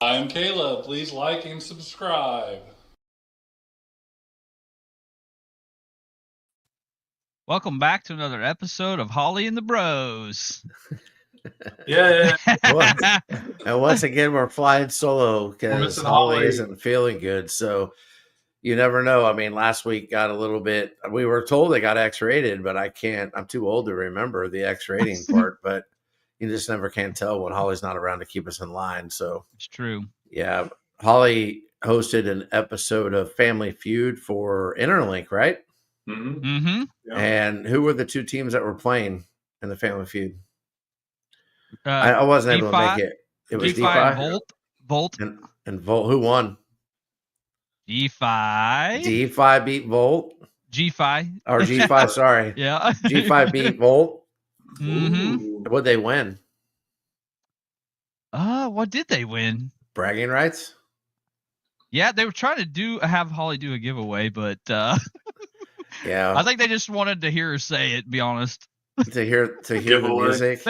I'm Caleb. Please like and subscribe. Welcome back to another episode of Holly and the Bros. Yeah. And once again, we're flying solo because missing Holly Holly. isn't feeling good. So you never know. I mean, last week got a little bit, we were told they got X-rated, but I'm too old to remember the X-rating part, but you just never can tell when Holly's not around to keep us in line. So It's true. yeah, Holly hosted an episode of Family Feud for Interlink, right? Mm-hmm. Mm-hmm. Yeah. And who were the two teams that were playing in the Family Feud? Uh, I wasn't able to D5 make it. It was D5 D5 Volt. and Volt. Who won? D5 D5 beat Volt. G5. Or G5, sorry. Yeah. G5 beat Volt. Mm-hmm. What'd they win? What did they win? Bragging rights? Yeah, they were trying to have Holly do a giveaway, but Yeah. I think they just wanted to hear her say it, to be honest. To hear the Giveaway. music.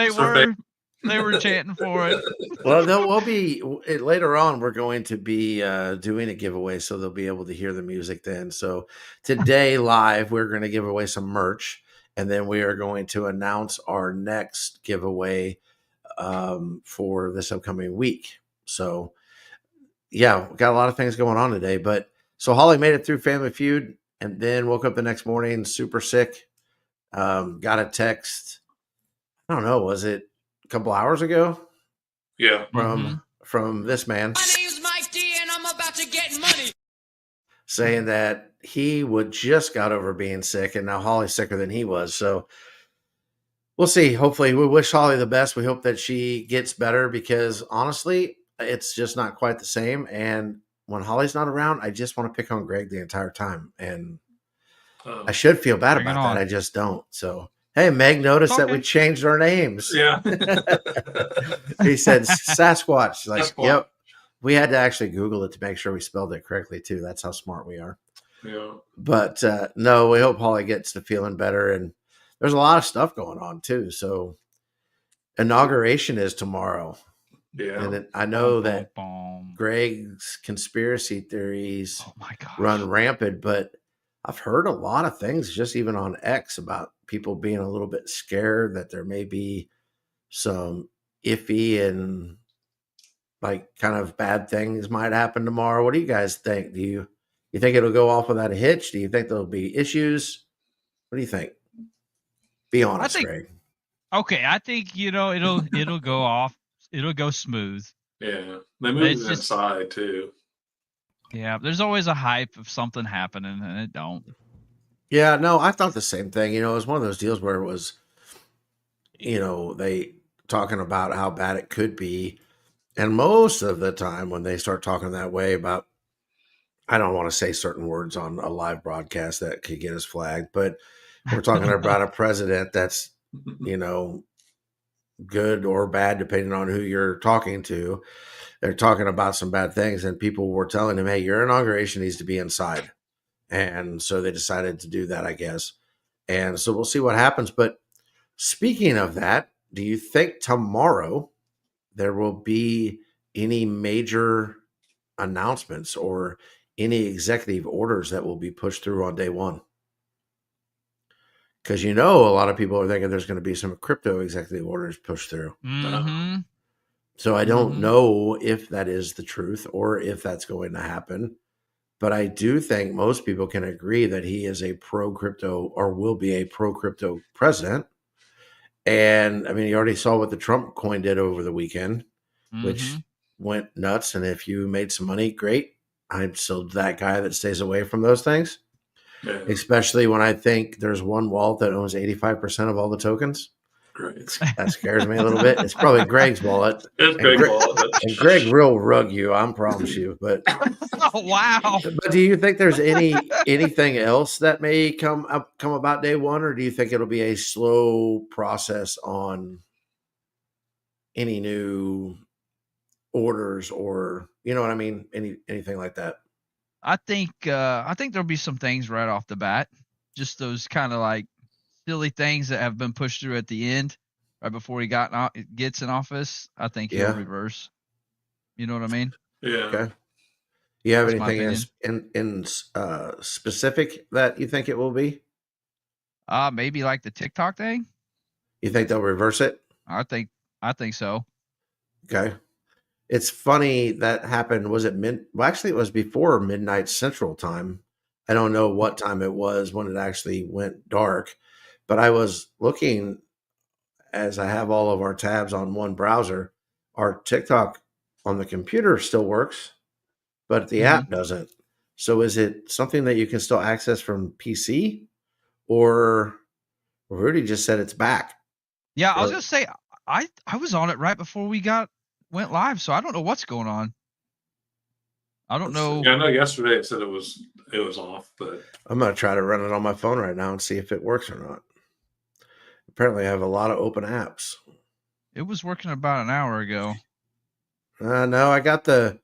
They were chanting for it. Well, we'll be later on. We're going to be doing a giveaway, so they'll be able to hear the music then. So today, live, we're going to give away some merch, and then we are going to announce our next giveaway for this upcoming week. So, yeah, we got a lot of things going on today. But so Holly made it through Family Feud, and then woke up the next morning super sick. Got a text. I don't know, was it a couple hours ago? Yeah. From this man. My name's Mike D, and I'm about to get money. Saying that he just got over being sick, and now Holly's sicker than he was. So we'll see. Hopefully, we wish Holly the best. We hope that she gets better because honestly, it's just not quite the same. And when Holly's not around, I just want to pick on Greg the entire time, and I should feel bad Bring it about on. that. I just don't. So hey, Meg noticed that we Okay. changed our names. Yeah. He said Sasquatch. Like, Sasquatch. yep. We had to actually Google it to make sure we spelled it correctly too. That's how smart we are. Yeah. But no, we hope Holly gets to feeling better. And there's a lot of stuff going on too. So inauguration is tomorrow. Yeah. And then I know that Boom. Greg's conspiracy theories Oh my gosh. run rampant, but I've heard a lot of things just even on X about people being a little bit scared that there may be some iffy and like kind of bad things might happen tomorrow. What do you guys think? Do you think it'll go off without a hitch? Do you think there'll be issues? What do you think? Be honest, think- Greg. Okay, I think it'll go off. It'll go smooth. Yeah. They moved It's it just- inside too. Yeah, there's always a hype of something happening, and it don't. Yeah, no, I thought the same thing. It was one of those deals where it was, they talking about how bad it could be. And most of the time when they start talking that way about, I don't want to say certain words on a live broadcast that could get us flagged, but we're talking about a president that's, good or bad, depending on who you're talking to. They're talking about some bad things, and people were telling him, hey, your inauguration needs to be inside. And so they decided to do that, I guess. And so we'll see what happens. But speaking of that, do you think tomorrow there will be any major announcements or any executive orders that will be pushed through on day one? Because a lot of people are thinking there's going to be some crypto executive orders pushed through. Mm-hmm. So I don't know if that is the truth or if that's going to happen. But I do think most people can agree that he is a pro-crypto or will be a pro-crypto president. And, I mean, you already saw what the Trump coin did over the weekend, which went nuts. And if you made some money, great. I'm still that guy that stays away from those things, Yeah. especially when I think there's one wallet that owns 85% of all the tokens. Great. That scares me a little bit. It's probably Greg's wallet. It's great. And Greg will rug you, I promise you. But Oh wow! But do you think there's anything else that may come about day one, or do you think it'll be a slow process on any new orders or what I mean? Anything like that? I think there'll be some things right off the bat, just those kind of like silly things that have been pushed through at the end, right before he gets in office. I think he'll reverse. You know what I mean? Yeah. Okay. You have That's my anything in specific that you think it will be? Maybe like the TikTok thing. You think they'll reverse it? I think so. Okay. It's funny that happened. Was it well, actually, it was before midnight Central Time. I don't know what time it was when it actually went dark, but I was looking as I have all of our tabs on one browser. Our TikTok on the computer still works, but the app doesn't. So is it something that you can still access from PC, or Rudy just said it's back? Yeah, I was gonna say I was on it right before we went live, so I don't know what's going on. I don't know. Yeah, I know yesterday it said it was off, but I'm going to try to run it on my phone right now and see if it works or not. Apparently, I have a lot of open apps. It was working about an hour ago. No, I got the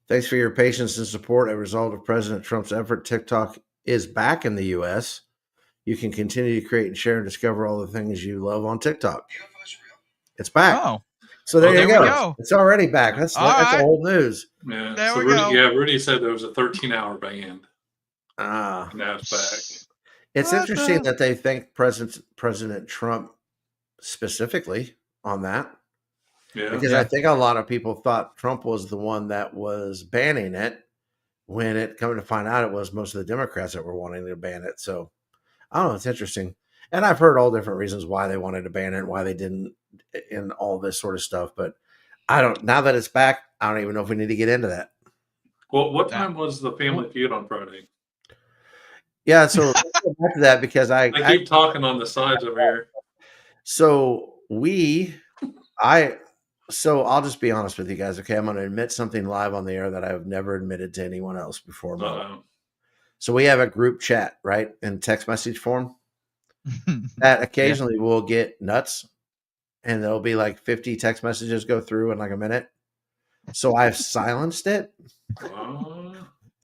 thanks for your patience and support. A result of President Trump's effort, TikTok is back in the U.S. You can continue to create and share and discover all the things you love on TikTok. It's back. Oh, So there you there we go. go. It's already back. That's right. old news. yeah. There So we Rudy, go. yeah, Rudy said there was a 13-hour ban. Ah, Now it's back. it's What interesting the- that they thank President Trump specifically on that. Yeah. Because I think a lot of people thought Trump was the one that was banning it, when it coming to find out it was most of the Democrats that were wanting to ban it. So I don't know. It's interesting. And I've heard all different reasons why they wanted to ban it and why they didn't, and all this sort of stuff. But now that it's back, I don't even know if we need to get into that. Well, what time was the Family Feud on Friday? Yeah. So let's go back to that because I keep talking on the sides over here. So I'll just be honest with you guys. Okay. I'm going to admit something live on the air that I've never admitted to anyone else before. Uh-oh. So we have a group chat, right? In text message form that occasionally will get nuts, and there'll be like 50 text messages go through in like a minute. So I've silenced it.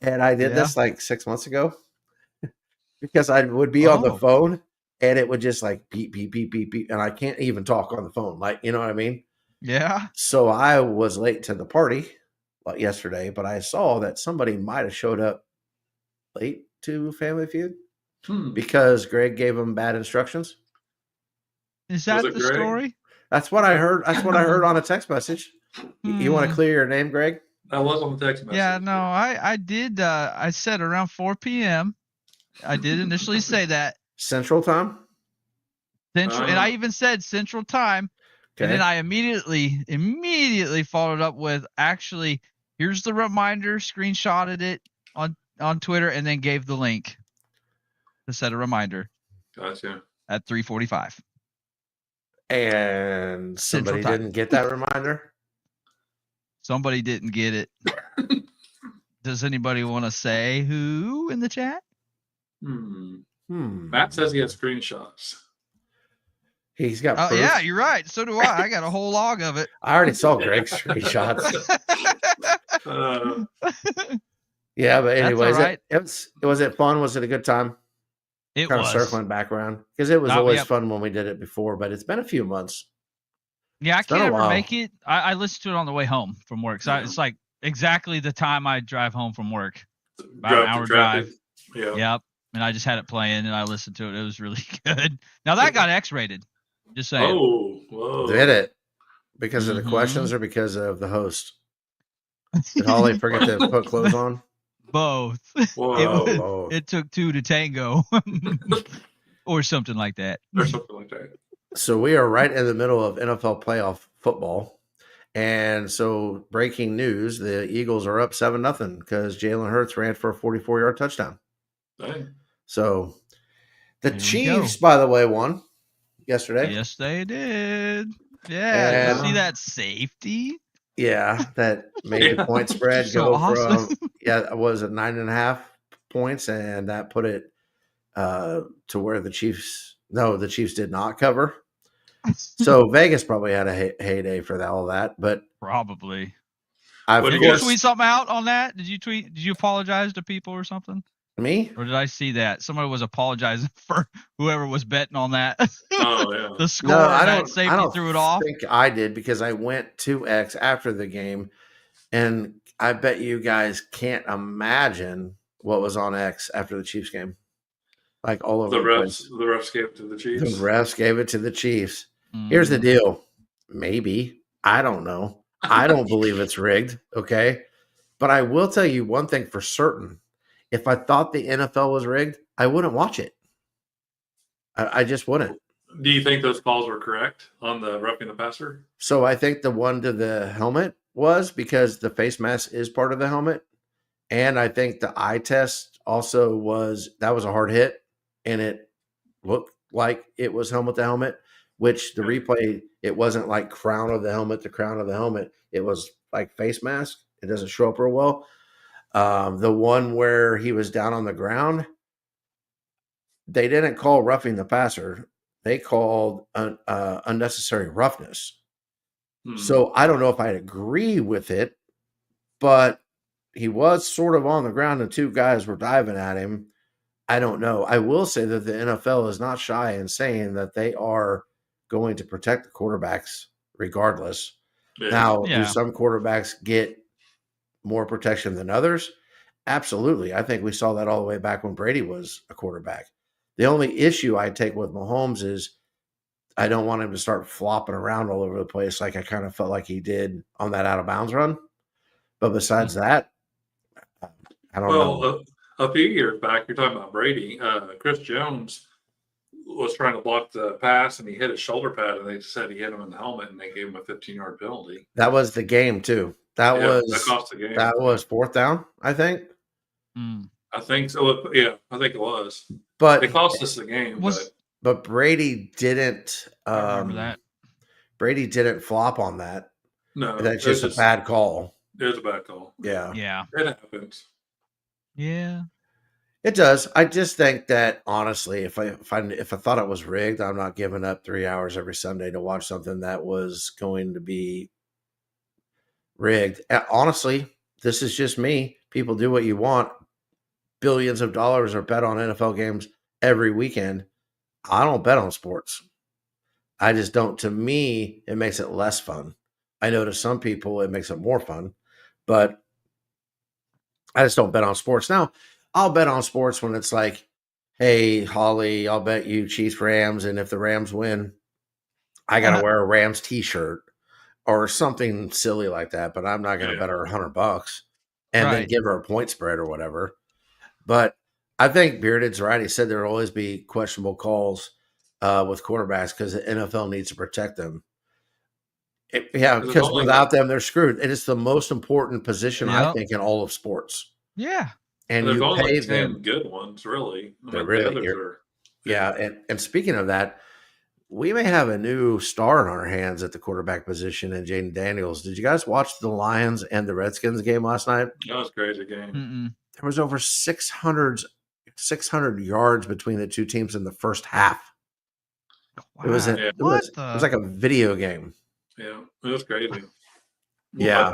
And I did this like 6 months ago because I would be on the phone and it would just like beep, beep, beep, beep, beep. And I can't even talk on the phone. Like, you know what I mean? Yeah. So I was late to the party yesterday, but I saw that somebody might have showed up late to Family Feud because Greg gave them bad instructions. Is that the Greg? story? That's what I heard. That's what I heard on a text message. You want to clear your name, Greg? I was on the text message. Yeah, no, I did. I said around 4 p.m. I did initially say that. Central Time? Central, and I even said Central Time. Okay. And then I immediately followed up with, actually, here's the reminder, screenshotted it on Twitter, and then gave the link to set a reminder. Gotcha. At 3:45. And somebody Central Time. didn't get that reminder? Somebody didn't get it. Does anybody want to say who in the chat? Matt says he has screenshots. He's got Oh, proof. yeah, you're right. So do I. I got a whole log of it. I already saw Greg's screenshots. Yeah, but anyways, right. was it fun? Was it a good time? It kind was. of circling back around because it was Oh, always yep. fun when we did it before, but it's been a few months. Yeah, I It's been can't a ever while. make it. I listened to it on the way home from work. So it's like exactly the time I drive home from work. About an hour drive. Yeah. Yep. And I just had it playing and I listened to it. It was really good. Now that got X-rated. Just saying. Oh, whoa. Did it because of the questions or because of the host? Did Holly forget to put clothes on? Both. Whoa. It took two to tango. Or something like that. Or something like that. So we are right in the middle of NFL playoff football. And so breaking news, the Eagles are up 7-0 because Jalen Hurts ran for a 44-yard touchdown. Dang. So the There we Chiefs, by the way, won yesterday. Yes, they did. Yeah. And- See that safety? Yeah, that made the point spread So go awesome. from it was at 9.5 points, and that put it to where the Chiefs did not cover. So Vegas probably had a heyday for all that, but Probably. What do Did you you guys- tweet something out on that? Did you apologize to people or something? me, Or did I see that? Somebody was apologizing for whoever was betting on that. Oh, yeah. The score, that safety I don't threw it off. think I did because I went to X after the game And I bet you guys can't imagine what was on X after the Chiefs game. Like all over The the place. refs gave it to the The Chiefs. refs gave it to the Chiefs. Here's the Mhm. deal. Maybe. I don't know. I don't believe it's rigged. Okay. But I will tell you one thing for certain. If I thought the NFL was rigged, I wouldn't watch it. I just wouldn't. Do you think those calls were correct on the roughing the passer? So I think the one to the helmet was because the face mask is part of the helmet. And I think the eye test also was a hard hit. And it looked like it was helmet to helmet, which the replay, it wasn't like crown of the helmet to crown of the helmet. It was like face mask. It doesn't show up real well. The one where he was down on the ground, they didn't call roughing the passer. They called unnecessary roughness. So I don't know if I'd agree with it, but he was sort of on the ground and two guys were diving at him. I don't know. I will say that the NFL is not shy in saying that they are going to protect the quarterbacks regardless. Yeah. Now, Yeah. do some quarterbacks get more protection than others? Absolutely. I think we saw that all the way back when Brady was a quarterback. The only issue I take with Mahomes is I don't want him to start flopping around all over the place like I kind of felt like he did on that out of bounds run. But besides that, I don't know. A few years back, you're talking about Brady. Chris Jones was trying to block the pass, and he hit his shoulder pad, and they said he hit him in the helmet, and they gave him a 15-yard penalty. That was the game too. That cost the game. That was fourth down, I think. I think so. Yeah, I think it was. But it cost us the game. But Brady didn't. I remember that. Brady didn't flop on that. No, that's just a bad call. It was a bad call. Yeah. Yeah. It happens. Yeah. It does. I just think that honestly, if I thought it was rigged, I'm not giving up 3 hours every Sunday to watch something that was going to be rigged. Honestly, this is just me. People do what you want. Billions of dollars are bet on NFL games every weekend. I don't bet on sports. I just don't. To me, it makes it less fun. I know to some people it makes it more fun, but I just don't bet on sports. Now, I'll bet on sports when it's like, hey, Holly, I'll bet you Chiefs Rams, and if the Rams win, I got to wear a Rams t-shirt or something silly like that, but I'm not going to bet her $100 and then give her a point spread or whatever. But I think Bearded's right. He said there will always be questionable calls with quarterbacks because the NFL needs to protect them. Because without them, they're screwed. It is the most important position, I think, in all of sports. Yeah. And there's you only pay 10 them. good ones, really. They're really Yeah. And speaking of that, we may have a new star in our hands at the quarterback position in Jaden Daniels. Did you guys watch the Lions and the Redskins game last night? That was a crazy game. There was over 600 yards between the two teams in the first half. Wow. It was like a video game. Yeah, it was crazy. Yeah.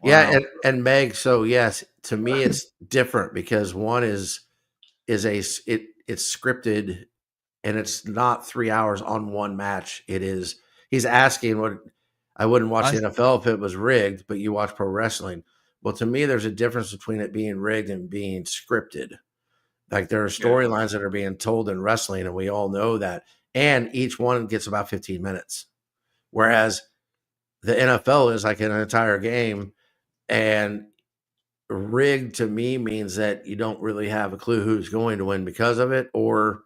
Yeah, and Meg, so yes, to me it's different because one is it's scripted and it's not 3 hours on one match. It is he's asking what I wouldn't watch the NFL if it was rigged, but you watch pro wrestling. Well, to me, there's a difference between it being rigged and being scripted. Like there are storylines that are being told in wrestling, and we all know that. And each one gets about 15 minutes. Whereas the NFL is like an entire game, and rigged to me means that you don't really have a clue who's going to win because of it, or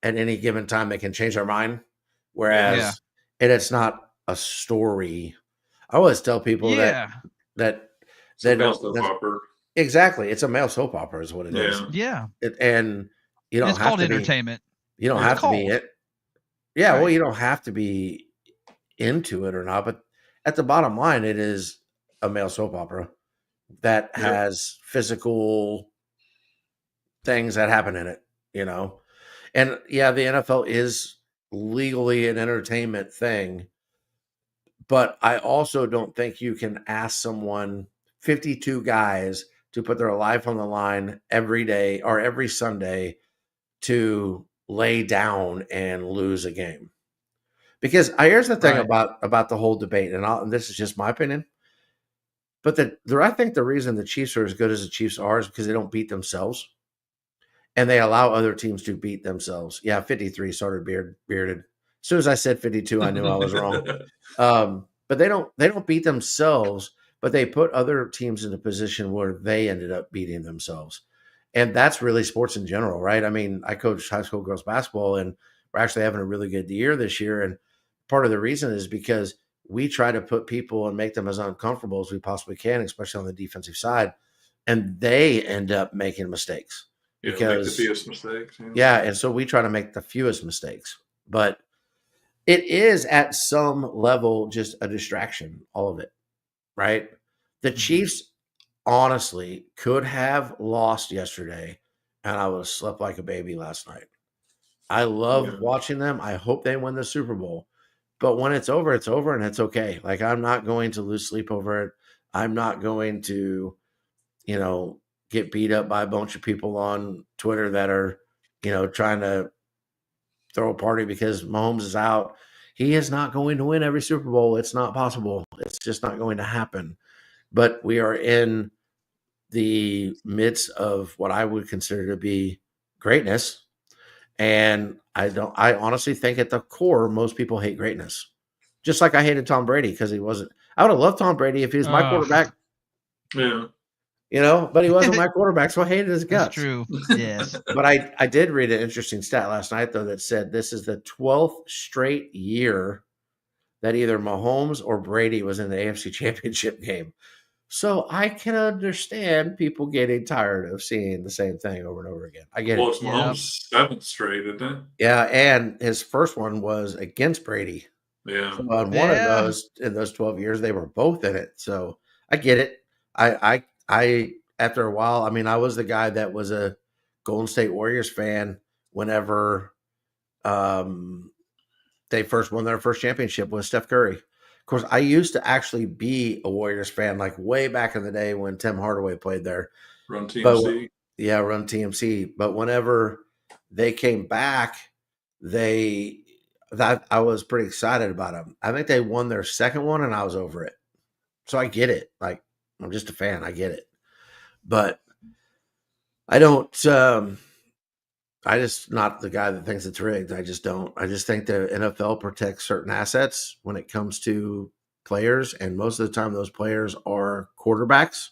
at any given time they can change their mind. Whereas and it's not a story. I always tell people that soap opera. Exactly. It's a male soap opera is what it is. Yeah. And you don't it's have called to entertainment. You don't have to be it. Yeah, well, you don't have to be into it or not, but at the bottom line, it is a male soap opera that has physical things that happen in it, you know. And yeah, the NFL is legally an entertainment thing, but I also don't think you can ask someone 52 guys to put their life on the line every day or every Sunday to lay down and lose a game. Because here's the thing about the whole debate, and this is just my opinion. But I think the reason the Chiefs are as good as the Chiefs are is because they don't beat themselves, and they allow other teams to beat themselves. Yeah, 53 started bearded. As soon as I said 52, I knew I was wrong. But they don't beat themselves, but they put other teams in a position where they ended up beating themselves. And that's really sports in general, right? I mean, I coach high school girls basketball, and we're actually having a really good year this year. And part of the reason is because we try to put people and make them as uncomfortable as we possibly can, especially on the defensive side. And they end up making mistakes. Make Because the fewest mistakes. yeah, and so we try to make the fewest mistakes. But it is at some level just a distraction, all of it, right? The Chiefs honestly could have lost yesterday, and I would have slept like a baby last night. I love Yeah. watching them. I hope they win the Super Bowl. But when it's over, and it's okay. Like, I'm not going to lose sleep over it. I'm not going to, get beat up by a bunch of people on Twitter that are, trying to throw a party because Mahomes is out. He is not going to win every Super Bowl. It's not possible. It's just not going to happen. But we are in the midst of what I would consider to be greatness. And I honestly think at the core, most people hate greatness. Just like I hated Tom Brady because he wasn't. I would have loved Tom Brady if he was my quarterback, Yeah. But he wasn't my quarterback, so I hated his guts. That's true. Yes. But I did read an interesting stat last night, though, that said this is the 12th straight year that either Mahomes or Brady was in the AFC Championship game. So I can understand people getting tired of seeing the same thing over and over again. I get Well, it. it's Mahomes' seventh straight, isn't it? Yeah, and his first one was against Brady. Yeah. So on one of those, in those 12 years, they were both in it. So I get it. I after a while, I mean, I was the guy that was a Golden State Warriors fan whenever they first won their first championship with Steph Curry. Of course, I used to actually be a Warriors fan, like way back in the day when Tim Hardaway played there. Run TMC. Run TMC. But whenever they came back, I was pretty excited about them. I think they won their second one, and I was over it. So I get it. Like, I'm just a fan. I get it. But I don't. I just not the guy that thinks it's rigged. I just don't. I just think the NFL protects certain assets when it comes to players, and most of the time those players are quarterbacks.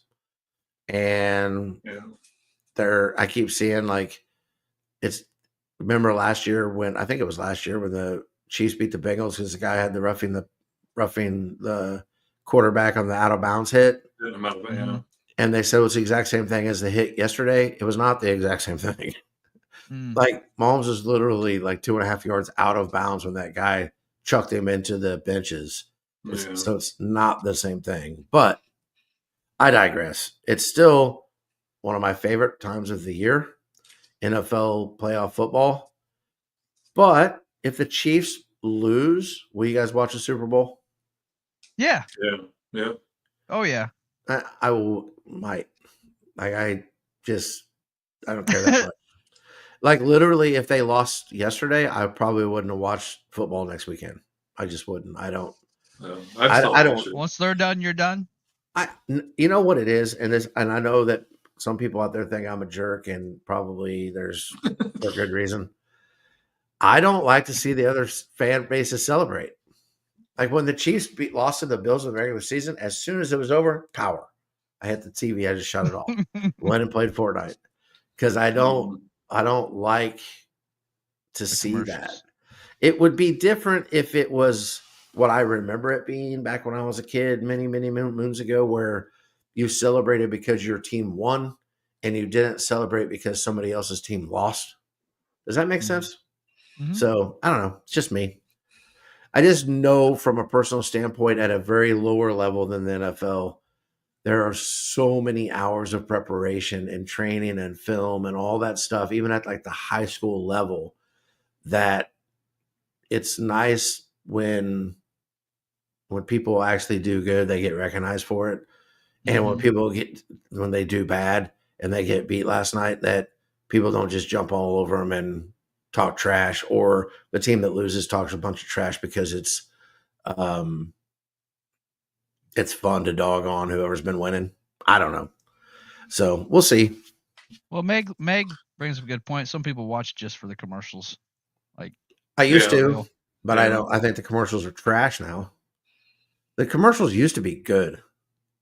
And I keep seeing remember last year when the Chiefs beat the Bengals because the guy had the roughing the quarterback on the out of bounds hit. And they said it was the exact same thing as the hit yesterday. It was not the exact same thing. Like, Mahomes was literally like 2.5 yards out of bounds when that guy chucked him into the benches. So it's not the same thing. But I digress. It's still one of my favorite times of the year, NFL playoff football. But if the Chiefs lose, will you guys watch the Super Bowl? Yeah. Yeah. Oh, yeah. I might. Like, I don't care that much. Like, literally, if they lost yesterday, I probably wouldn't have watched football next weekend. I just wouldn't. I don't. I don't. Once they're done, you're done. You know what it is, and I know that some people out there think I'm a jerk, and probably there's for good reason. I don't like to see the other fan bases celebrate. Like, when the Chiefs lost to the Bills in the regular season, as soon as it was over, power. I hit the TV. I just shut it off. Went and played Fortnite because I don't like to see that. It would be different if it was what I remember it being back when I was a kid many, many moons ago, where you celebrated because your team won and you didn't celebrate because somebody else's team lost. Does that make sense? Mm-hmm. So I don't know. It's just me. I just know from a personal standpoint at a very lower level than the NFL, there are so many hours of preparation and training and film and all that stuff, even at like the high school level, that it's nice when people actually do good, they get recognized for it. And when they do bad and they get beat last night, that people don't just jump all over them and talk trash, or the team that loses talks a bunch of trash because it's it's fun to dog on whoever's been winning. I don't know. So we'll see. Well, Meg brings up a good point. Some people watch just for the commercials. I used Yeah. to, but I Yeah. don't. I think the commercials are trash now. The commercials used to be good.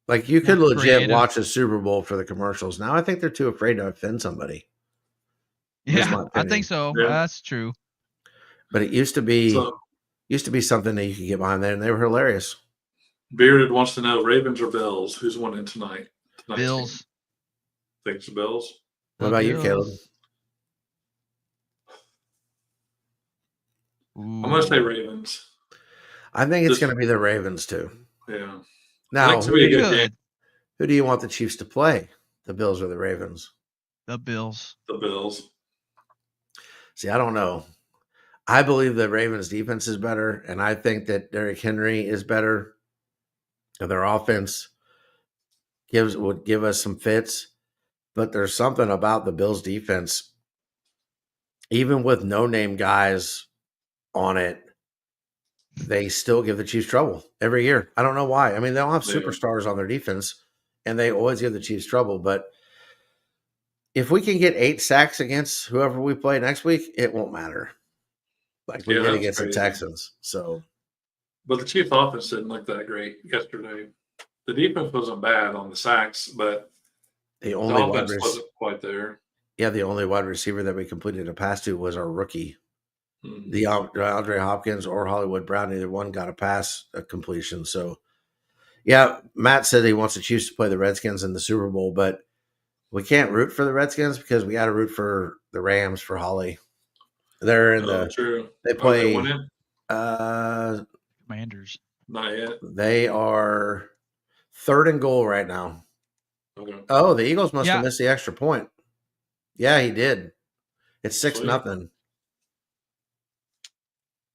Like you could More legit creative. watch a Super Bowl for the commercials. Now I think they're too afraid to offend somebody. That's my Yeah, I opinion. think so. Yeah. That's true. But it used to be So something that you could get behind there, and they were hilarious. Bearded wants to know Ravens or Bills. Who's winning tonight? Tonight's Bills. game? Thinks the Bills. What The about you, Caleb? Bills. I'm gonna say Ravens. I think it's Just- going to be the Ravens too. Yeah. Now, Thanks to be a good game. Good. who do you want the Chiefs to play? The Bills or the Ravens? The Bills. The Bills. See, I don't know. I believe the Ravens defense is better, and I think that Derrick Henry is better. And their offense would give us some fits. But there's something about the Bills defense, even with no-name guys on it, they still give the Chiefs trouble every year. I don't know why. I mean, they don't have Yeah. superstars on their defense, and they always give the Chiefs trouble. But if we can get 8 sacks against whoever we play next week, it won't matter. Like we Yeah, did that's against the crazy. Texans. So But the Chiefs offense didn't look that great yesterday. The defense wasn't bad on the sacks, but the the only wide offense wasn't quite there. the only wide receiver that we completed a pass to was our rookie. Mhm. The Andre Hopkins or Hollywood Brown, neither one got a completion. So, yeah, Matt said he wants the Chiefs to play the Redskins in the Super Bowl, but we can't root for the Redskins because we got to root for the Rams for Holly. They're in Oh, the true. they Are they play. winning? Commanders. Not yet. They are 3rd and goal right now. Okay. Oh, the Eagles must Yeah. have missed the extra point. Yeah, he did. It's Sweet. 6-0.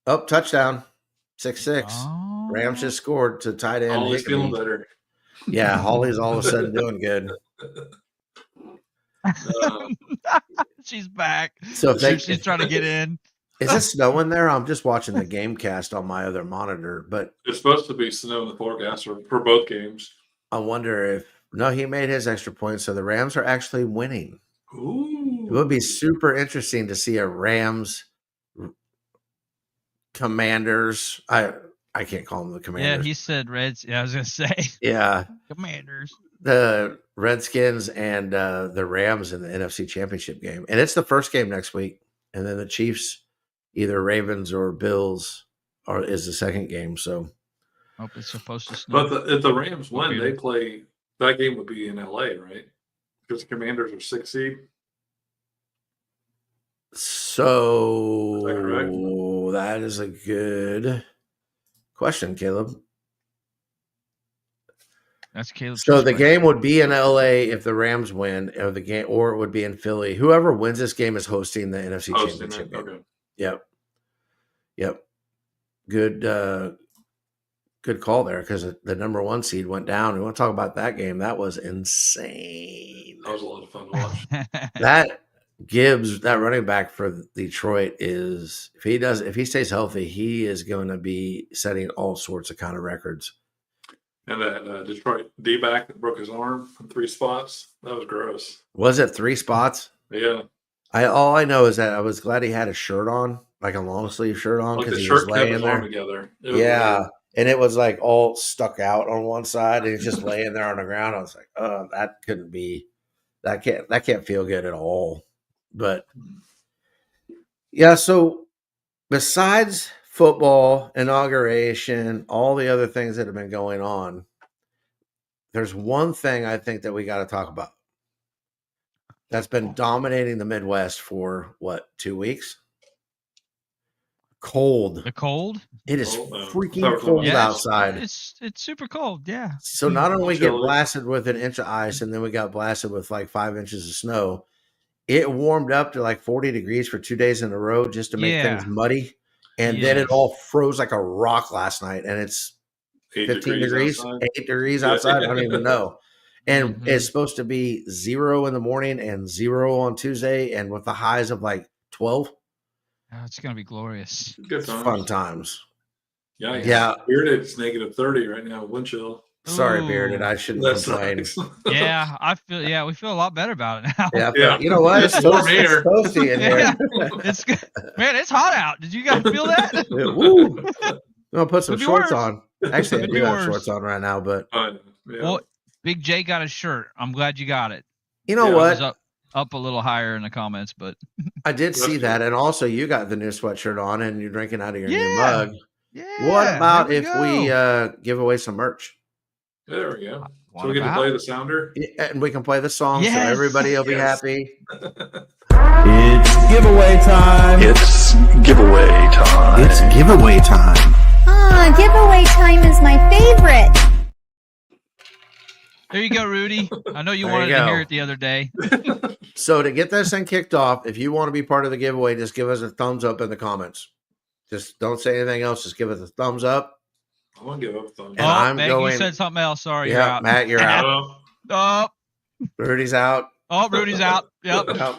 Oh, touchdown. 6-6. Oh. Rams just scored to tight end. Holly's feeling Higbee. better. Yeah, Holly's all of a sudden doing good. She's back. So if they, She's trying to get in. is it snowing there? I'm just watching the game cast on my other monitor, but It's supposed to be snow in the forecast for both games. I wonder if no, he made his extra point, so the Rams are actually winning. Ooh. It would be super interesting to see a Rams Commanders. I can't call them the Yeah, Commanders. he said Reds. Yeah, I was gonna say Yeah, Commanders. the Redskins and the Rams in the NFC Championship game, and it's the first game next week, and then the Chiefs, either Ravens or Bills, is the second game. So Oh, it's supposed to snow. But if the Rams win, Okay. they play. That game would be in LA, right? Because the Commanders are 6 seed. So Is that correct? that is a good question, Caleb. That's Caleb's. So the game would be in LA if the Rams win, or it would be in Philly. Whoever wins this game is hosting the NFC Hosting Championship it. game. Okay. Yep. Good call there because the number 1 seed went down. We want to talk about that game. That was insane. That was a lot of fun to watch. That Gibbs, that running back for Detroit, is if he stays healthy, he is going to be setting all sorts of kind of records. And that Detroit D-back that broke his arm in 3 spots. That was gross. Was it 3 spots? Yeah. All I know is that I was glad he had a shirt on, like a long sleeve shirt on, Like because the he was shirt kept laying his arm there. together. It was Yeah. weird. And it was like all stuck out on one side, and he's just laying there on the ground. I was like, "Oh, that couldn't be. That can't feel good at all." But yeah, so besides football, inauguration, all the other things that have been going on, there's one thing I think that we got to talk about that's been dominating the Midwest for 2 weeks? Cold. The cold. It is Oh, freaking sorry, cold Yeah, outside. It's super cold. Yeah. So not only get Chilly. blasted with an inch of ice, and then we got blasted with like 5 inches of snow. It warmed up to like 40 degrees for 2 days in a row just to make things Yeah. muddy. And then it Yes. all froze like a rock last night. And it's 8 15 degrees, outside. 8 degrees Yeah. outside. I don't even know. And Mhm. it's supposed to be 0 in the morning and 0 on Tuesday, and with the highs of like 12. Oh, it's gonna be glorious. Good It's times. fun times. Yeah. Yeah. Weird. It's -30 right now. Wind chill. Sorry, Ooh. Bearded. I shouldn't That's complain. nice. Yeah, we feel a lot better about it now. Yeah, Yeah. you know what? It's It's warm toasty, it's here. toasty in here. Yeah. It's good. Man, it's hot out. Did you guys feel that? Woo! I'm gonna put some Could be shorts worse. on. Actually, I Could do be have worse. shorts on right now, but Fine. Yeah. Well, Big J got a shirt. I'm glad you got it. you know Yeah, I was what? up a little higher in the comments, but I did see That's that, good. and also you got the new sweatshirt on, and you're drinking out of your new Yeah. mug. yeah. What about there if we give away some merch? There we go. What So we get to about? play the sounder. Yeah, and we can play the song, so Yes. everybody will be Yes. happy. It's giveaway time. It's giveaway time. It's giveaway time. Ah, giveaway time is my favorite. There you go, Rudy. I know you There wanted you to go. hear it the other day. So to get this thing kicked off, if you want to be part of the giveaway, just give us a thumbs up in the comments. Just don't say anything else. Just give us a thumbs up. I'm gonna give up a thumbs And oh, up. I'm Meg, going- you said something else. Sorry, you're Yeah, out. Matt, you're out. Oh, Rudy's out. Oh, Rudy's out. Yep. Yep.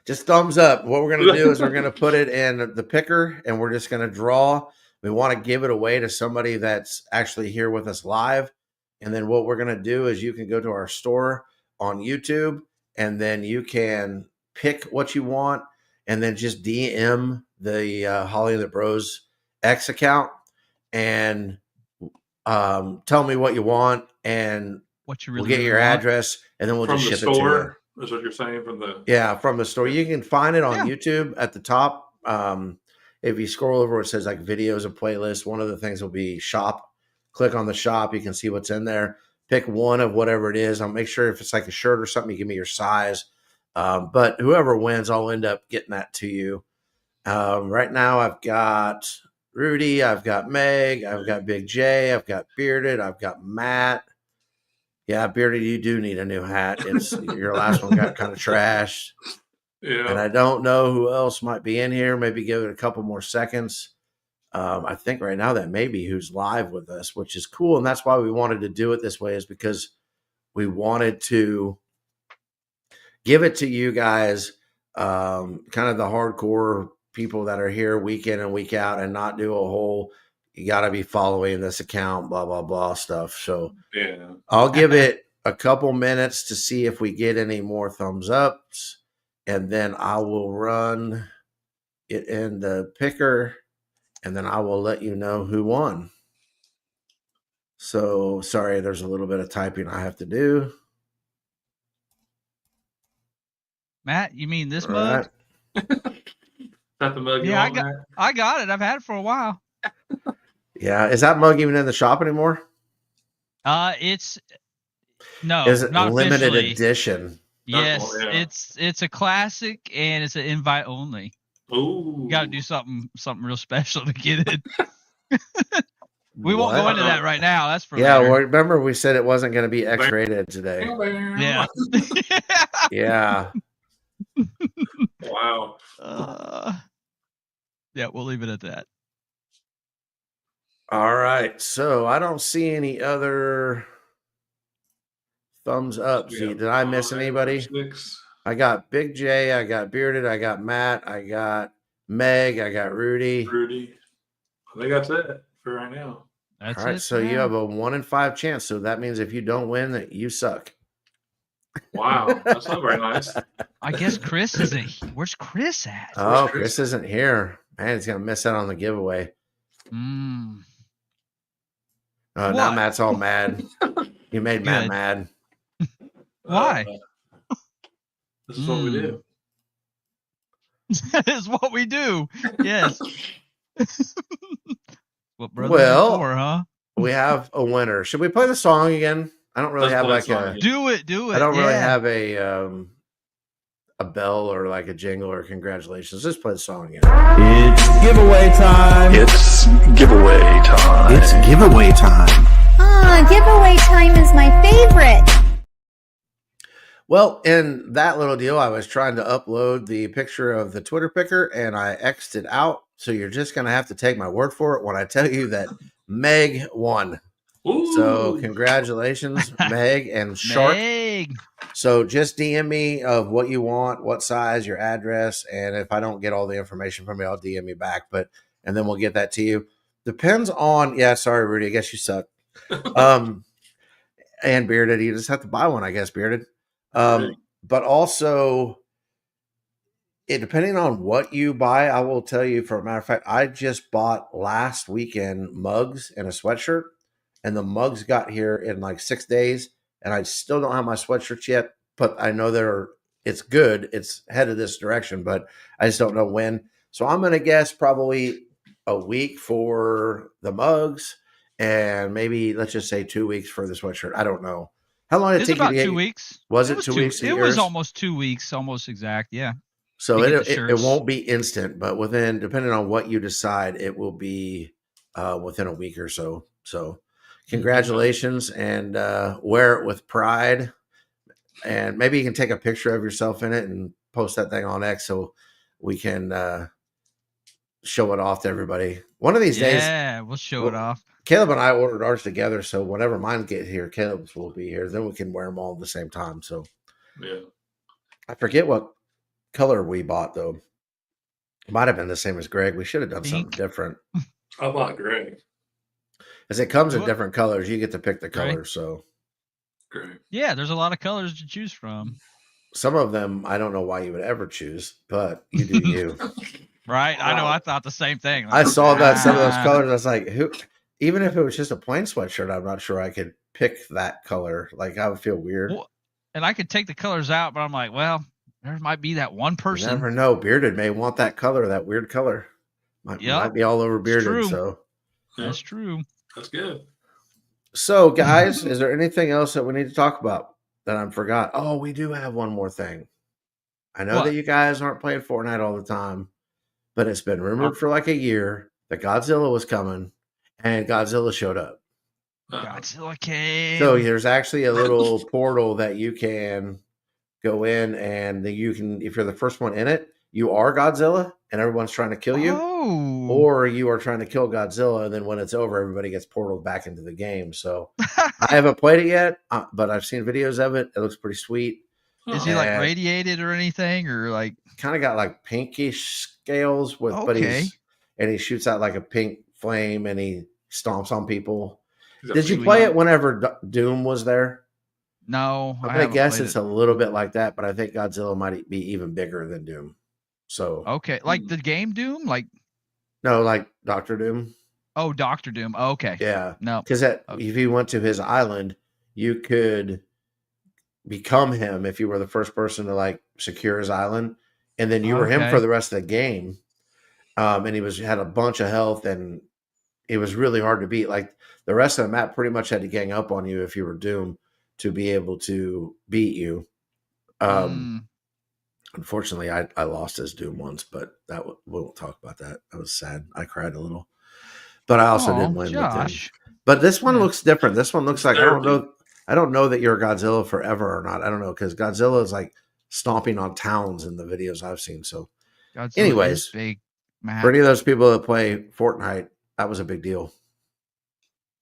Just thumbs up. What we're going to do is we're going to put it in the picker and we're just going to draw. We want to give it away to somebody that's actually here with us live. And then what we're going to do is you can go to our store on YouTube and then you can pick what you want and then just DM the Holly and the Bros X account and tell me what you want and What you we'll really get your want. address and then we'll from just the ship it to you. store is what you're saying from the. Yeah, from the store. You can find it on Yeah. YouTube at the top. If you scroll over, it says like videos and playlists. One of the things will be shop. Click on the shop. You can see what's in there. Pick one of whatever it is. I'll make sure if it's like a shirt or something, you give me your size. But whoever wins, I'll end up getting that to you. Right now, I've got Rudy. I've got Meg. I've got Big J. I've got Bearded. I've got Matt. Yeah, Bearded, you do need a new hat. It's your last one got kind of trashed. And Yeah. I don't know who else might be in here. Maybe give it a couple more seconds. I think right now that may be who's live with us, which is cool. And that's why we wanted to do it this way, is because we wanted to give it to you guys, kind of the hardcore people that are here week in and week out, and not do a whole, you got to be following this account, blah, blah, blah stuff. So Yeah. I'll give it a couple minutes to see if we get any more thumbs ups, and then I will run it in the picker, and then I will let you know who won. So sorry, there's a little bit of typing I have to do. Matt, you mean this All mug? right. Is that the mug you Yeah, I want, got- Matt? I got it. I've had it for a while. Yeah, is that mug even in the shop anymore? It's no, Is it not limited officially. edition? Yes, Oh, yeah. it's a classic and it's an invite only. Ooh. You got to do something real special to get it. We won't go What? into that right now. That's for Yeah, later. well, remember we said it wasn't going to be X-rated today. Yeah. Yeah. Wow. Yeah, we'll leave it at that. All right. So I don't see any other thumbs up. We See, have did I miss 5 or anybody? 6. I got Big J, I got Bearded, I got Matt, I got Meg, I got Rudy. Rudy. I think that's it for right now. That's All right, it. so you now. have a 1 in 5 chance. So that means if you don't win, that you suck. Wow. That's not very nice. I guess Chris isn't. Where's Chris at? Oh, Chris? Chris isn't here. Man, he's gonna miss out on the giveaway. Mm. Now What? Matt's all mad. You made Matt Good. mad. Why? This is what we do. That is what we do. Yes. What brothers Well, are for, huh? We have a winner. Should we play the song again? I don't really Let's have play like the song a. again. Do it. I don't really yeah. have a bell or like a jingle or congratulations. Just play the song again. It's giveaway time. It's giveaway time. It's giveaway time. Ah, giveaway time is my favorite. Well, in that little deal, I was trying to upload the picture of the Twitter picker and I X'd it out. So you're just going to have to take my word for it when I tell you that Meg won. Ooh. So congratulations, Meg and Shark. Meg. So just DM me of what you want, what size, your address. And if I don't get all the information from you, I'll DM you back. And then we'll get that to you. Depends on, yeah, sorry, Rudy, I guess you suck. And Bearded, you just have to buy one, I guess, Bearded. Right. But also, depending on what you buy, I will tell you, for a matter of fact, I just bought last weekend mugs and a sweatshirt, and the mugs got here in like 6 days, and I still don't have my sweatshirts yet, but I know it's good. It's headed this direction, but I just don't know when. So I'm going to guess probably a week for the mugs, and maybe let's just say 2 weeks for the sweatshirt. I don't know. How long did it It's take you about to get? 2 weeks. Was it 2 weeks? It was almost 2 weeks, almost exact. Yeah. So to get it the it shirts. won't be instant, but depending on what you decide, it will be within a week or so. So congratulations, and wear it with pride. And maybe you can take a picture of yourself in it and post that thing on X so we can show it off to everybody. One of these days, Yeah, we'll show it off. Caleb and I ordered ours together, so whenever mine get here, Caleb's will be here. Then we can wear them all at the same time. So Yeah. I forget what color we bought though. It might have been the same as Greg. We should have done something Pink. different. How about Greg? As it comes in What? different colors, you get to pick the Greg? colors. So Greg. Yeah, there's a lot of colors to choose from. some of them, I don't know why you would ever choose, but you do you. Right? I know. Wow. I thought the same thing. I saw that some of those Ah. colors. I was like, who? Even if it was just a plain sweatshirt, I'm not sure I could pick that color. Like I would feel weird. Well, and I could take the colors out, but I'm like, well, there might be that one You person. never know. Bearded may want that color, that weird color. Might Yep. be all over Bearded. true. So, That's true. That's good. guys, is there anything else that we need to talk about that I forgot? Oh, we do have one more thing. I know What? that you guys aren't playing Fortnite all the time, but it's been rumored for like a year that Godzilla was coming, and Godzilla showed up. Godzilla came. So there's actually a little portal that you can go in, and you can, if you're the first one in it, you are Godzilla, and everyone's trying to kill you, Oh. or you are trying to kill Godzilla, and then when it's over, everybody gets portaled back into the game. So I haven't played it yet, but I've seen videos of it. It looks pretty sweet. Is he like And- radiated or anything, or like? Kind of got like pinkish scales with, but Okay. he shoots out like a pink flame, and he stomps on people. He's a Did you big play one. it whenever Doom was there? No, I'm I gonna haven't guess played it's it. a little bit like that, but I think Godzilla might be even bigger than Doom. So Okay, like the game Doom, like no, like Doctor Doom. Doctor Doom. Okay, Yeah, no, because Okay. if you went to his island, you could become him if you were the first person to like secure his island, and then you were him Okay. for the rest of the game. And he had a bunch of health, and it was really hard to beat. Like the rest of the map pretty much had to gang up on you if you were Doom to be able to beat you. Unfortunately, I lost as Doom once, but we won't talk about that. I was sad. I cried a little, but I also didn't win with him. Josh. But this one Yeah. looks different. This one looks like I don't Therapy. know. I don't know that you're Godzilla forever or not. I don't know, because Godzilla is like stomping on towns in the videos I've seen. So Godzilla Anyways, is big. Matt. for any of those people that play Fortnite, that was a big deal.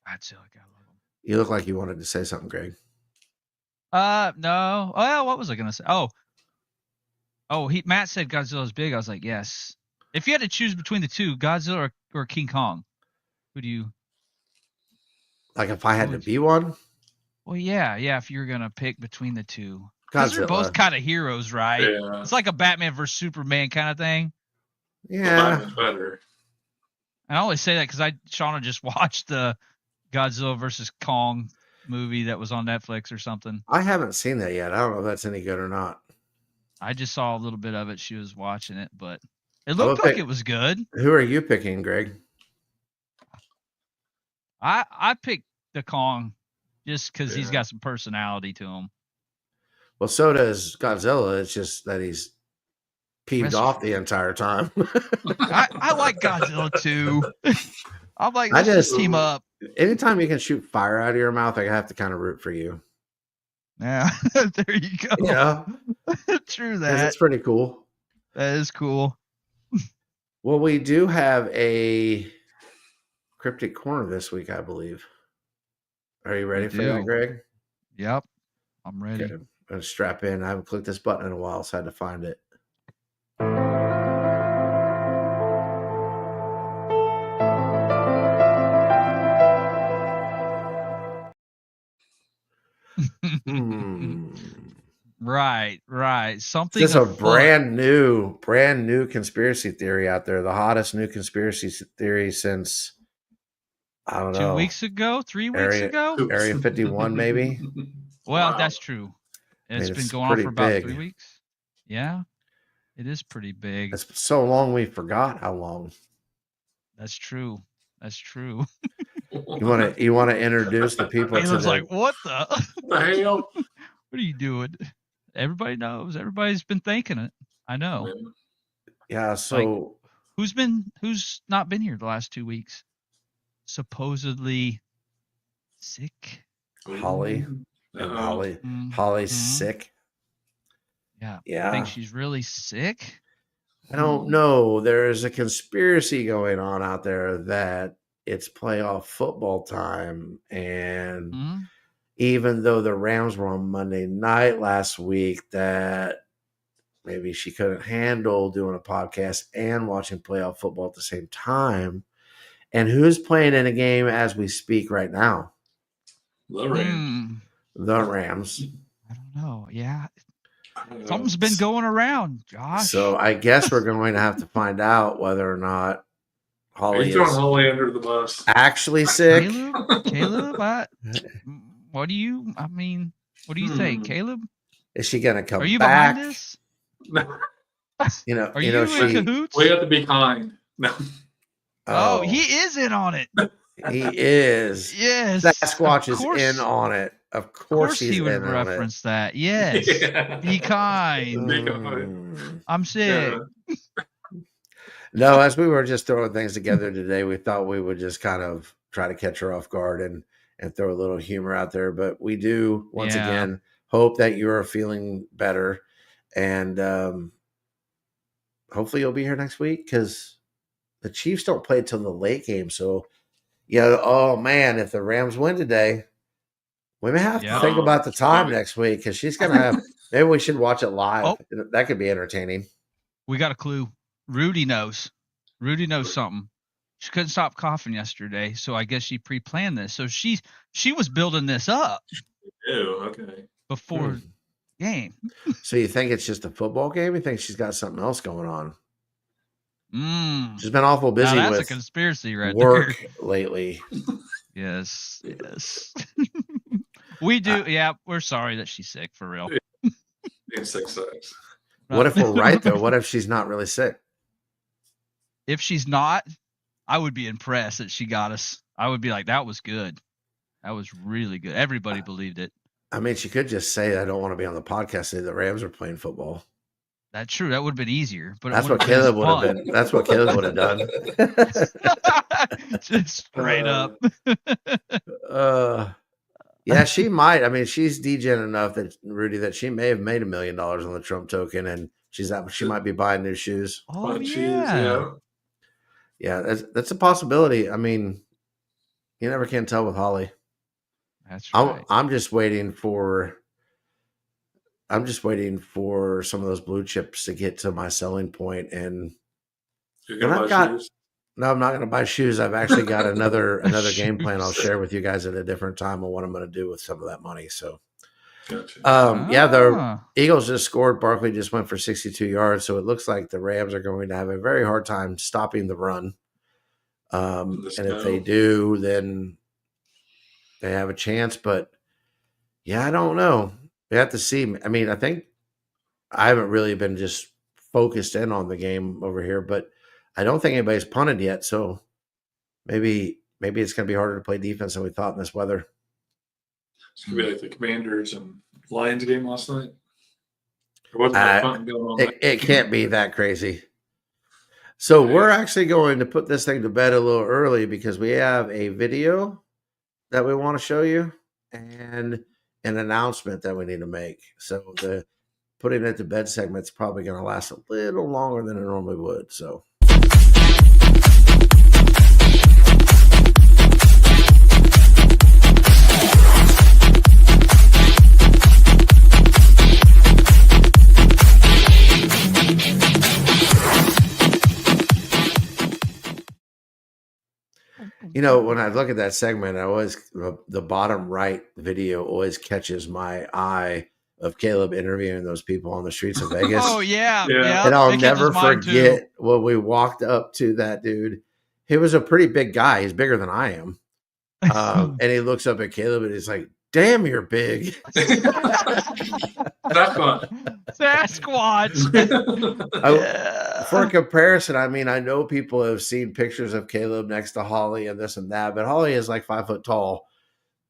Godzilla, I love him. You look like you wanted to say something, Greg. No. Well, what was I gonna say? Matt said Godzilla's big. I was like, yes. If you had to choose between the two, Godzilla or King Kong, who do you? Like if I had to Would- be one, Well, yeah. If you're gonna pick between the two, because they're both Godzilla. kind of heroes, right? Yeah. It's like a Batman versus Superman kind of thing. Yeah, Batman's better. And I only say that because Shauna just watched the Godzilla versus Kong movie that was on Netflix or something. I haven't seen that yet. I don't know if that's any good or not. I just saw a little bit of it. She was watching it, but it will looked like pick- it was good. Who are you picking, Greg? I picked the Kong just because he's Yeah. got some personality to him. Well, so does Godzilla. It's just that he's peeved That's off the entire time. I like Godzilla too. I'm like, I let's just just- team up. Anytime you can shoot fire out of your mouth, I have to kind of root for you. Yeah, there you go. You know, True 'cause that. it's pretty cool. That is cool. Well, we do have a cryptic corner this week, I believe. Are you ready We for that, do. Greg? Yep, I'm ready. Okay, I'm gonna strap in. I haven't clicked this button in a while, so I had to find it. Right. Something. There's a afoot. brand new conspiracy theory out there. The hottest new conspiracy theory since, I don't 2 know, weeks ago, 3 weeks Area- ago. Area 51 maybe. Well, Wow. that's true. It's mean, been it's going on pretty for about big. 3 weeks. Yeah, it is pretty big. It's so long we forgot how long. That's true. You want to introduce the people to Caleb's the, like, what the? the hell? What are you doing? Everybody knows. Everybody's been thinking it. I know. yeah. So Who's not been here the last 2 weeks? Supposedly sick. Holly, and Holly's Mhm. sick. Yeah. I Yeah. think she's really sick. I don't know. There's a conspiracy going on out there that it's playoff football time. And Mhm. even though the Rams were on Monday night last week, that maybe she couldn't handle doing a podcast and watching playoff football at the same time. And who's playing in a game as we speak right now? The Rams. The Rams. I don't know. Yeah. I don't know. Something's been going around, Josh. So I guess we're going to have to find out whether or not Are Holly you throwing is Holly under the bus? actually sick. Caleb, what do you think, Caleb? Is she going to come Are you back? behind this? You know, Are you know, in she. cahoots? We have to be kind. No. Oh, he is in on it. he is. Yes. Sasquatch of is course- in on it. Of Of course, course he's he would in on it. reference that. Yes. Yeah. Be kind. Be kind. Mm. I'm sick. Yeah. No, as we were just throwing things together today, we thought we would just kind of try to catch her off guard and throw a little humor out there. But we do once Yeah. again hope that you are feeling better, and hopefully you'll be here next week because the Chiefs don't play till the late game. So yeah, oh man, if the Rams win today, we may have Yeah. to think about the time Sorry. next week because she's gonna have. Maybe we should watch it live. Oh. That could be entertaining. We got a clue. Rudy knows. Rudy knows something. She couldn't stop coughing yesterday, so I guess she pre-planned this. So she was building this up Ew, okay. before game. So you think it's just a football game? You think she's got something else going on? Mm. She's been awful Now busy that's a with conspiracy right work lately. there. Yes. We do. Yeah, we're sorry that she's sick for real. Being 6'6". What if we're right though? What if she's not really sick? If she's not, I would be impressed that she got us. I would be like, that was good. That was really good. Everybody believed it. I mean, she could just say, "I don't want to be on the podcast." Say the Rams are playing football. That's true. That would have been easier. But it That's what would've been Caleb would have fun. been. That's what Caleb would have done. Just straight up. Yeah, she might. I mean, she's degen enough that Rudy that she may have made $1 million on the Trump token, and she might be buying new shoes. Oh, But yeah. Yeah, that's a possibility. I mean, you never can tell with Holly. That's right. I'm just waiting for some of those blue chips to get to my selling point, and You're gonna And I've buy got- shoes? no, I'm not going to buy shoes. I've actually got another game plan I'll share with you guys at a different time on what I'm going to do with some of that money. So, Gotcha. yeah, the Ah. Eagles just scored. Barkley just went for 62 yards, so it looks like the Rams are going to have a very hard time stopping the run. And if they do, then they have a chance. But yeah, I don't know. We have to see. I mean, I think I haven't really been just focused in on the game over here, but I don't think anybody's punted yet. So maybe it's going to be harder to play defense than we thought in this weather. It's gonna be like the Commanders and Lions game last night. There wasn't that fun going on. It can't be that crazy. So we're actually going to put this thing to bed a little early because we have a video that we want to show you and an announcement that we need to make. So the putting it to bed segment's probably going to last a little longer than it normally would. So. You know, when I look at that segment, I always the bottom right video always catches my eye of Caleb interviewing those people on the streets of Vegas. Oh yeah, Yeah. yeah. And I'll it catches never mine, too. forget when we walked up to that dude. He was a pretty big guy. He's bigger than I am. And he looks up at Caleb and he's like, "Damn, you're big." That's fun. Sasquatch. For comparison, I mean, I know people have seen pictures of Caleb next to Holly and this and that, but Holly is like 5 foot tall.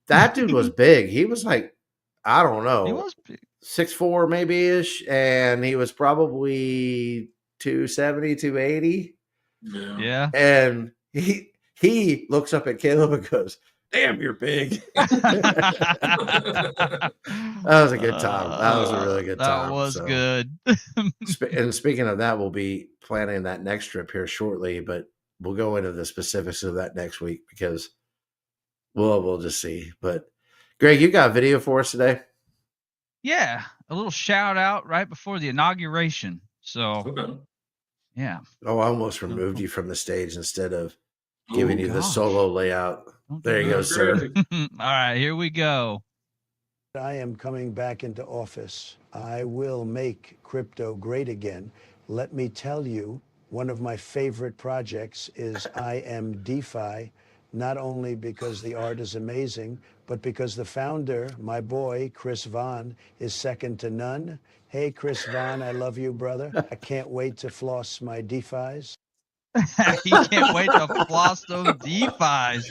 That dude was big. He was like, I don't know, He was big. 6'4" maybe ish, and he was probably 270, 280. Yeah. Yeah. And he looks up at Caleb and goes, "Damn, you're big." That was a good time. That was a really good time. That was So, good. and speaking of that, we'll be planning that next trip here shortly, but we'll go into the specifics of that next week because we'll just see. But Greg, you got a video for us today? Yeah, a little shout out right before the inauguration. So Okay. yeah. Oh, I almost removed you from the stage instead of giving Oh, you the gosh. solo layout. Don't There do you go, that. sir. All right, here we go. I am coming back into office. I will make crypto great again. Let me tell you, one of my favorite projects is I Am DeFi, not only because the art is amazing, but because the founder, my boy, Chris Vaughn, is second to none. Hey, Chris Vaughn, I love you, brother. I can't wait to floss my DeFis. He can't wait to floss those DeFis.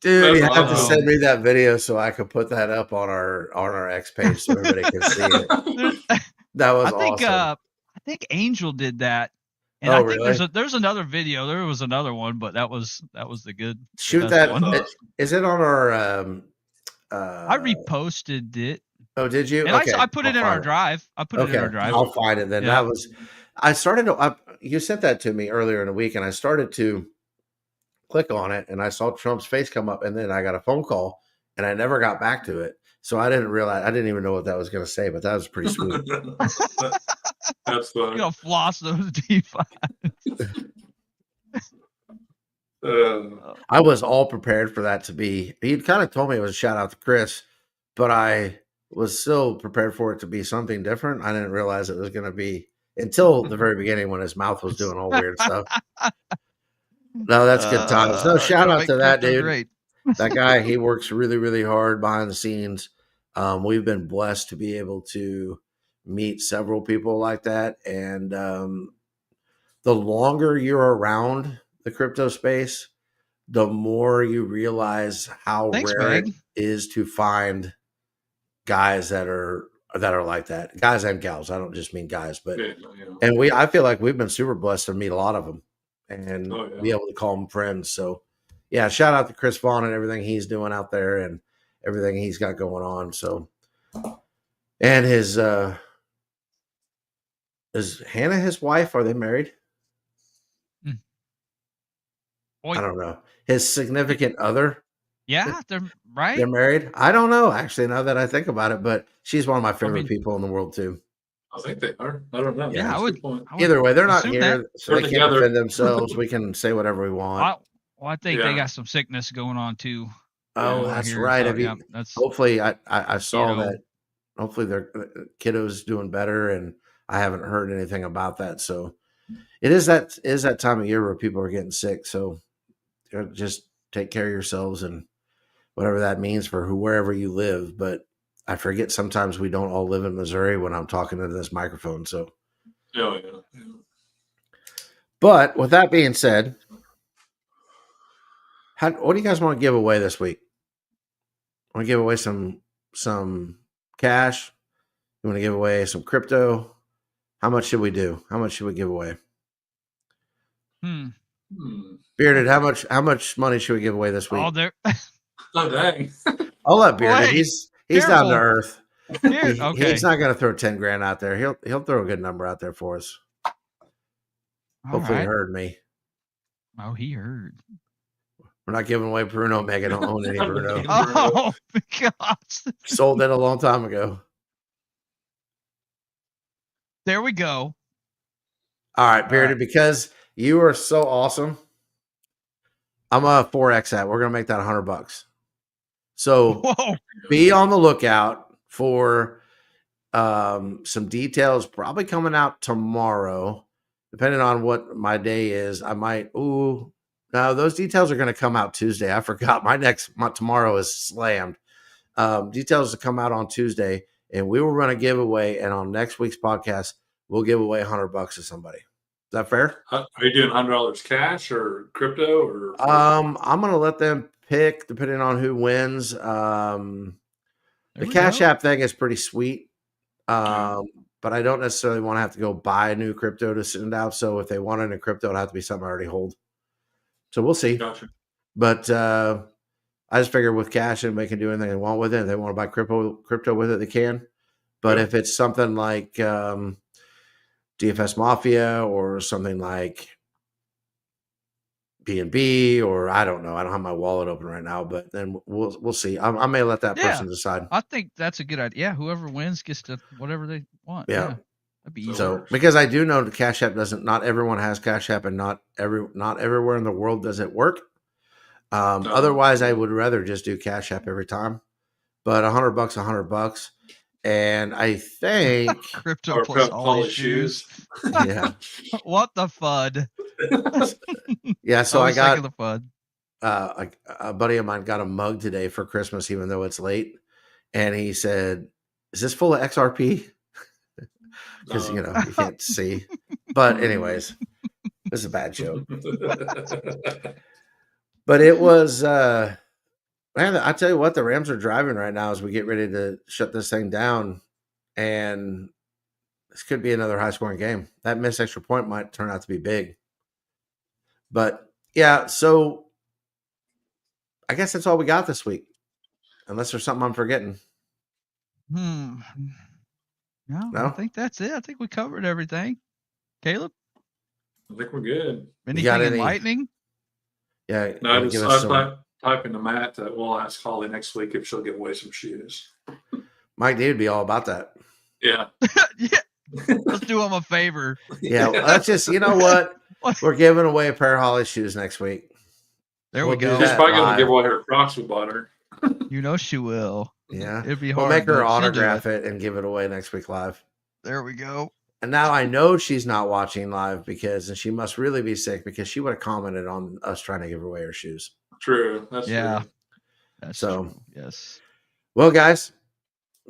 Dude, you That's have to awesome. send me that video so I can put that up on our X page so everybody can see it. That was awesome. I think Angel did that. And Oh, I think really? there's another video. There was another one, but that was the good. Shoot best that. one. Is it on our I reposted it. Oh, did you? And Okay, I put it I'll in our find drive. I put it in our drive. I'll find it then. Yeah. That was I started to you sent that to me earlier in the week and I started to click on it and I saw Trump's face come up and then I got a phone call and I never got back to it. So I didn't realize I didn't even know what that was going to say, but that was pretty sweet. That's fun. You know, floss those DeFi. I was all prepared for that to be. He'd kind of told me it was a shout out to Chris, but I was still prepared for it to be something different. I didn't realize it was going to be until the very beginning when his mouth was doing all weird stuff. No, that's good times. No, shout out to that dude. Great. That guy, he works really, really hard behind the scenes. We've been blessed to be able to meet several people like that. And the longer you're around the crypto space, the more you realize how Thanks, rare Greg. it is to find guys that are like that. Guys and gals. I don't just mean guys, but Yeah. and I feel like we've been super blessed to meet a lot of them and Oh, yeah. be able to call them friends. So yeah, shout out to Chris Vaughn and everything he's doing out there and everything he's got going on. So, and his, is Hannah his wife? Are they married? Boy, I don't know. His significant other, yeah, they're right. they're married. I don't know actually, now that I think about it, but she's one of my favorite mean- people in the world too. I think they are. I don't know. Yeah, That's I a would- good point. I would Either way, they're not assume here, that. so they They're can't together. defend themselves. We can say whatever we want. Well, I think they Yeah. got some sickness going on too. Oh, Yeah, that's here, right. so, Have you- yeah, that's hopefully I saw know. that hopefully their kiddo's doing better and I haven't heard anything about that. So it is that time of year where people are getting sick. So just take care of yourselves and whatever that means for wherever you live. But I forget sometimes we don't all live in Missouri when I'm talking into this microphone. So, Oh, yeah. but with that being said, what do you guys want to give away this week? Want to give away some cash? You want to give away some crypto? How much should we do? How much should we give away? Hmm. Bearded, how much money should we give away this week? oh, they're Oh, dang. I'll let Bearded. Wait, He's down to careful. earth. here. He- Okay. He's not going to throw 10 grand out there. He'll throw a good number out there for us. All Hopefully right. you heard me. Oh, he heard. We're not giving away Bruno. Megan don't own any Bruno. Oh gosh. Sold it a long time ago. There we go. All right, Bearded, right. because you are so awesome. I'm a 4X that. We're gonna make that $100. So Whoa. be on the lookout for some details probably coming out tomorrow, depending on what my day is. I might. No, those details are going to come out Tuesday. I forgot my tomorrow is slammed. Details to come out on Tuesday, and we will run a giveaway. And on next week's podcast, we'll give away $100 to somebody. Is that fair? Are you doing $100 cash or crypto or? I'm going to let them pick depending on who wins. The There we Cash go. App thing is pretty sweet. But I don't necessarily want to have to go buy a new crypto to send out. So if they want a new crypto, it'll have to be something I already hold. So we'll see. Gotcha. But I just figure with cash, anybody can do anything they want with it. If they want to buy crypto with it, they can. But Yeah. if it's something like DFS Mafia or something like BNB, or I don't know. I don't have my wallet open right now, but then we'll see. I may let that Yeah. person decide. I think that's a good idea. Yeah, whoever wins gets to whatever they want. Yeah. That'd be easy. So because I do know the Cash App doesn't, not everyone has Cash App, and not everywhere in the world does it work. Otherwise, I would rather just do Cash App every time. But $100, $100, and I think Crypto Or plus Paul Holly shoes. yeah, What the fud? yeah. So I was sick of got the fud. a buddy of mine got a mug today for Christmas, even though it's late, and he said, "Is this full of XRP?" Because you can't see. But anyways, this is a bad joke. But it was, man, I tell you what, the Rams are driving right now as we get ready to shut this thing down. And this could be another high scoring game. That missed extra point might turn out to be big. But yeah, so I guess that's all we got this week. Unless there's something I'm forgetting. No, No? I think that's it. I think we covered everything. Caleb, I think we're good. anything got any- enlightening? Yeah. No, I give just us some- type into Matt that we'll ask Holly next week if she'll give away some shoes. Mike D would be all about that. Yeah. Yeah. Let's do him a favor. Yeah. Let's just, you know what? What? We're giving away a pair of Holly shoes next week. There We'll we do go. that. She's probably going live. to give away her Crocs we bought her. You know she will. Yeah. It'd be We'll hard. make her but she'll do autograph it and give it away next week live. There we go. And now I know she's not watching live and she must really be sick because she would have commented on us trying to give her away her shoes. True. That's Yeah. true. That's So- true. Yes. Well, guys,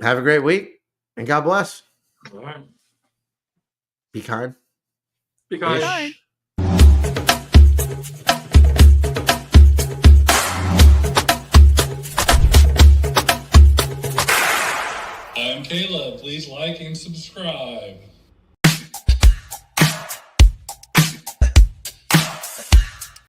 have a great week and God bless. All right. Be kind. Be kind. Ish. I'm Caleb. Please like and subscribe.